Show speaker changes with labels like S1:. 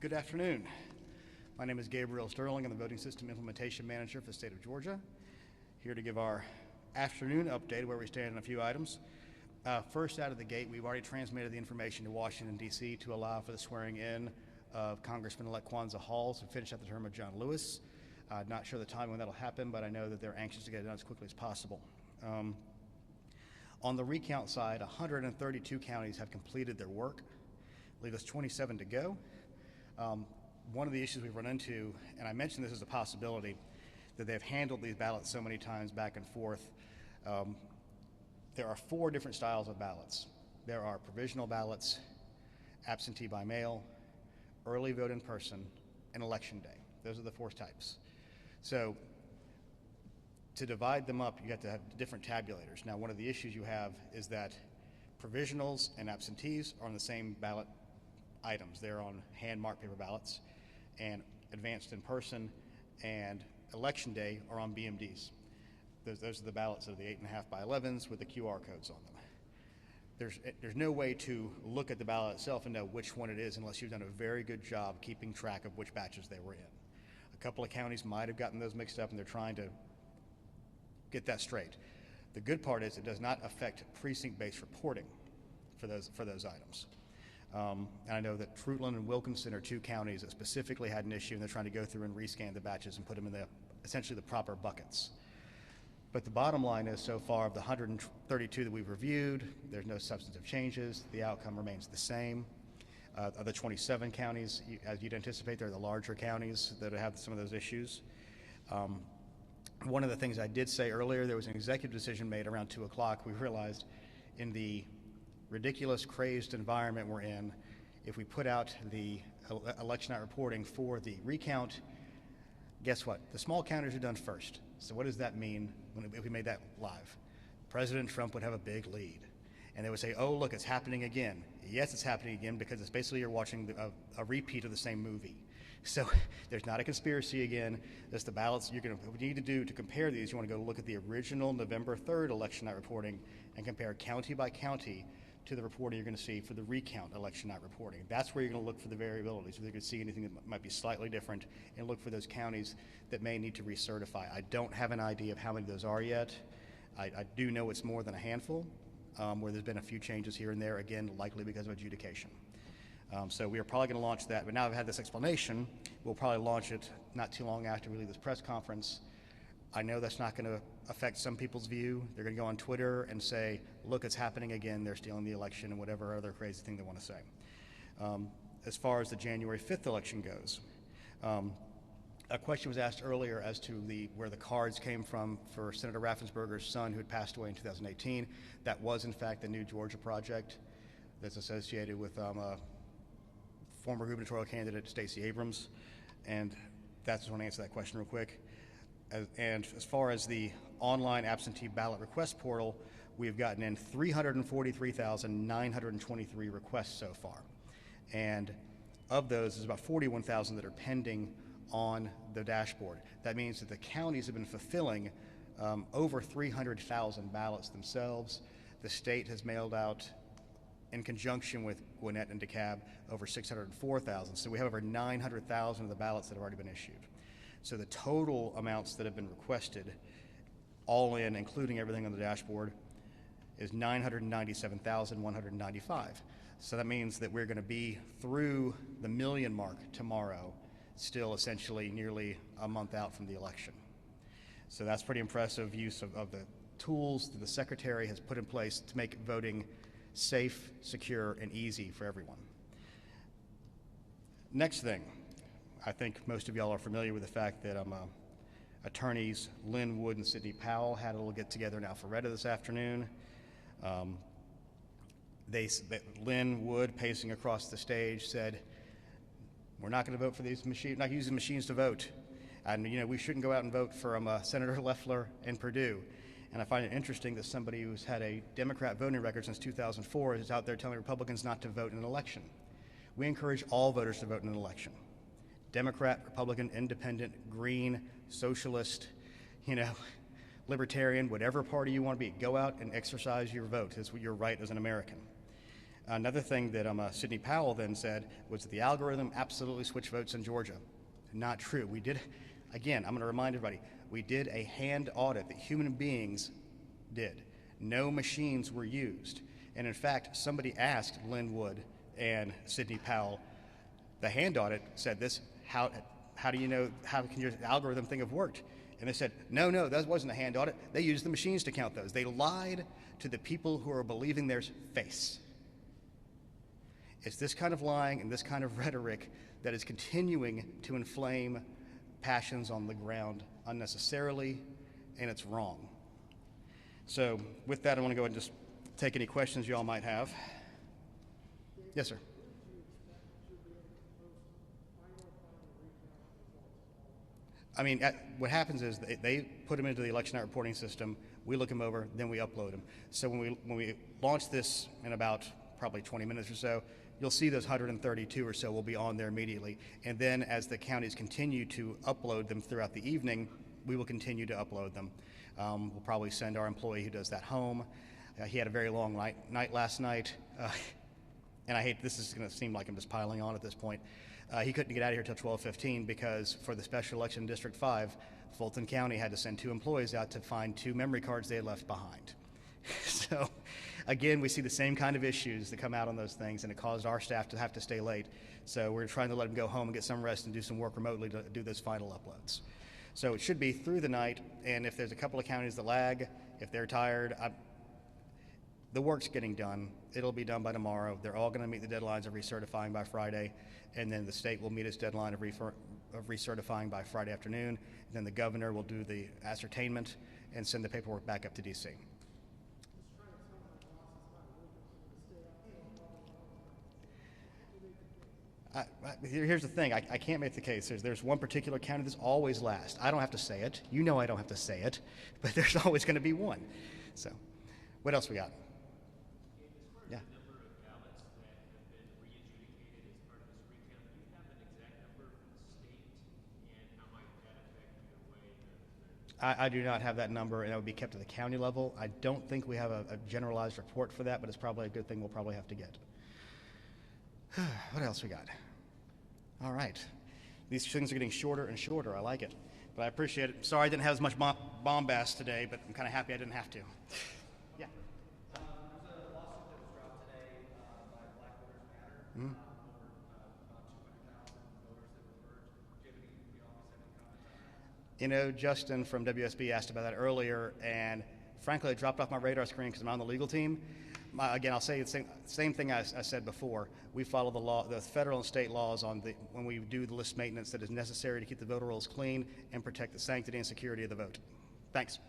S1: Good afternoon. My name is Gabriel Sterling. I'm the Voting System Implementation Manager for the state of Georgia. Here to give our afternoon update where we stand on a few items. First out of the gate, we've already transmitted the information to Washington, D.C. to allow for the swearing in of Congressman-elect Kwanzaa Hall to finish out the term of John Lewis. Not sure the time when that'll happen, but I know that they're anxious to get it done as quickly as possible. On the recount side, 132 counties have completed their work. Leave us 27 to go. One of the issues we've run into, and I mentioned this as a possibility, that they've handled these ballots so many times back and forth. There are 4 different styles of ballots. There are provisional ballots, absentee by mail, early vote in person, and election day. Those are the 4 types. So to divide them up, you have to have different tabulators. Now, one of the issues you have is that provisionals and absentees are on the same ballot items. They're on hand-marked paper ballots, and advanced in person and election day are on BMDs. Those are the ballots of the 8.5 by 11s with the QR codes on them. There's no way to look at the ballot itself and know which one it is unless you've done a very good job keeping track of which batches they were in. A couple of counties might have gotten those mixed up, and they're trying to get that straight. The good part is it does not affect precinct-based reporting for those items. And I know that Fruitland and Wilkinson are 2 counties that specifically had an issue, and they're trying to go through and rescan the batches and put them in essentially the proper buckets. But the bottom line is, so far, of the 132 that we've reviewed, there's no substantive changes. The outcome remains the same. Of the 27 counties, as you'd anticipate, they're the larger counties that have some of those issues. One of the things I did say earlier, there was an executive decision made around 2 o'clock. We realized in the ridiculous, crazed environment we're in, if we put out the election night reporting for the recount, guess what? The small counties are done first. So what does that mean if we made that live? President Trump would have a big lead. And they would say, oh, look, it's happening again. Yes, it's happening again because it's basically you're watching a repeat of the same movie. So there's not a conspiracy again. There's the ballots. What you need to do to compare these, you want to go look at the original November 3rd election night reporting and compare county by county to the reporting you're going to see for the recount election night reporting. That's where you're going to look for the variabilities, whether you can see anything that might be slightly different, and look for those counties that may need to recertify. I don't have an idea of how many of those are yet. I do know it's more than a handful, where there's been a few changes here and there, again, likely because of adjudication. So we are probably going to launch that, but now I've had this explanation, we'll probably launch it not too long after we leave this press conference. I know that's not going to affect some people's view. They're going to go on Twitter and say, look, it's happening again, they're stealing the election, and whatever other crazy thing they want to say. As far as the January 5th election goes, a question was asked earlier as to where the cards came from for Senator Raffensperger's son who had passed away in 2018. That was, in fact, the New Georgia Project that's associated with former gubernatorial candidate Stacey Abrams, and that's just want to answer that question real quick. And as far as the online absentee ballot request portal, we've gotten in 343,923 requests so far. And of those, there's about 41,000 that are pending on the dashboard. That means that the counties have been fulfilling over 300,000 ballots themselves. The state has mailed out, in conjunction with Gwinnett and DeKalb, over 604,000. So we have over 900,000 of the ballots that have already been issued. So the total amounts that have been requested, all in, including everything on the dashboard, is 997,195. So that means that we're going to be through the million mark tomorrow, still essentially nearly a month out from the election. So that's pretty impressive use of the tools that the Secretary has put in place to make voting safe, secure, and easy for everyone. Next thing. I think most of y'all are familiar with the fact that attorneys Lynn Wood and Sidney Powell had a little get-together in Alpharetta this afternoon. Lynn Wood, pacing across the stage, said, we're not going to vote for these machines, not using machines to vote. And, we shouldn't go out and vote for Senator Loeffler and Perdue. And I find it interesting that somebody who's had a Democrat voting record since 2004 is out there telling Republicans not to vote in an election. We encourage all voters to vote in an election. Democrat, Republican, Independent, Green, Socialist, Libertarian, whatever party you want to be, go out and exercise your vote. It's your right as an American. Another thing that Sidney Powell then said was that the algorithm absolutely switched votes in Georgia. Not true. We did, again, I'm going to remind everybody, we did a hand audit that human beings did. No machines were used. And in fact, somebody asked Lynn Wood and Sidney Powell, the hand audit said this, how do you know, how can your algorithm thing have worked? And they said, no, that wasn't a hand audit. They used the machines to count those. They lied to the people who are believing their face. It's this kind of lying and this kind of rhetoric that is continuing to inflame passions on the ground unnecessarily, and it's wrong. So with that, I want to go ahead and just take any questions you all might have. Yes, sir. I mean, what happens is they put them into the election night reporting system, we look them over, then we upload them. So when we launch this in about probably 20 minutes or so, you'll see those 132 or so will be on there immediately. And then as the counties continue to upload them throughout the evening, we will continue to upload them. We'll probably send our employee who does that home. He had a very long night last night. And I hate, this is going to seem like I'm just piling on at this point. He couldn't get out of here till 12:15 because for the special election District 5, Fulton County had to send 2 employees out to find 2 memory cards they had left behind. So again, we see the same kind of issues that come out on those things, and it caused our staff to have to stay late. So we're trying to let them go home and get some rest and do some work remotely to do those final uploads. So it should be through the night, and if there's a couple of counties that lag, if they're tired, the work's getting done. It'll be done by tomorrow. They're all going to meet the deadlines of recertifying by Friday, and then the state will meet its deadline of recertifying by Friday afternoon. And then the governor will do the ascertainment and send the paperwork back up to D.C. Here's the thing. I can't make the case. There's one particular county that's always last. I don't have to say it. You know I don't have to say it, but there's always going to be one. So what else we got? Yeah. I do not have that number, and that would be kept at the county level. I don't think we have a generalized report for that, but it's probably a good thing we'll probably have to get. What else we got? All right. These things are getting shorter and shorter. I like it, but I appreciate it. Sorry I didn't have as much bombast today, but I'm kind of happy I didn't have to. Yeah.
S2: There's a lawsuit that was dropped today by Black Voters Matter.
S1: Mm-hmm.
S2: Over about 200,000 voters that were merged. Do you have any comments on that?
S1: You know, Justin from WSB asked about that earlier, and frankly, it dropped off my radar screen because I'm on the legal team. Again, I'll say the same thing I said before. We follow the law, the federal and state laws when we do the list maintenance that is necessary to keep the voter rolls clean and protect the sanctity and security of the vote. Thanks.